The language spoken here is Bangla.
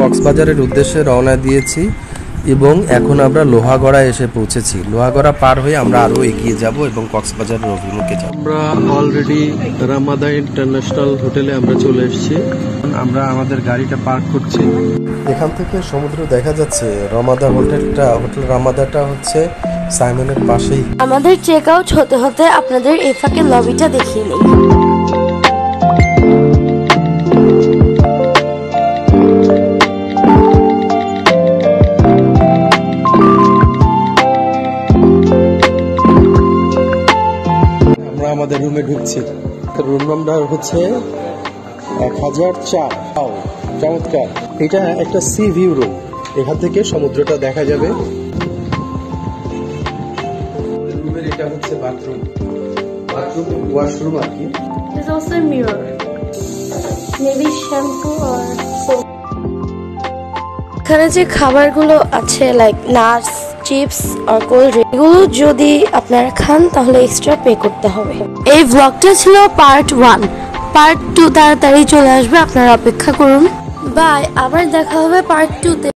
কক্সবাজারের উদ্দেশ্যে রওনা দিয়েছি এবং এখন আমরা লোহাগড়া এসে পৌঁছেছি। লোহাগড়া পার হয়ে আমরা আরো এগিয়ে যাব এবং কক্সবাজারের অভিমুখে যাব। আমরা অলরেডি রামাদা ইন্টারন্যাশনাল হোটেলে আমরা চলে এসেছি। আমরা আমাদের গাড়িটা পার্ক করছি। এখান থেকে সমুদ্র দেখা যাচ্ছে। হোটেল রামাদাটা হচ্ছে সাইমনের পাশেই। আমাদের চেক আউট হতে হতে আপনাদের এই ফাঁকে লবিটা দেখিয়ে নেই। আমাদের রুমে ঢুকছি। রুম নাম্বার হচ্ছে 1004। চমৎকার, এটা একটা সি ভিউ রুম। এখান থেকে সমুদ্রটা দেখা যাবে। রুমের এটা হচ্ছে বাথরুম ওয়াশরুম আর কি। There's also a mirror. Maybe shampoo or soap. এখানে যে খাবারগুলো আছে লাইক নাটস, চিপস আর কোল্ড ড্রিঙ্ক, এগুলো যদি আপনারা খান তাহলে এক্সট্রা পে করতে হবে। এই ব্লগটা ছিল পার্ট 1। পার্ট 2 তাড়াতাড়ি চলে আসবে, আপনারা অপেক্ষা করুন। বাই, আবার দেখা হবে পার্ট 2 তে।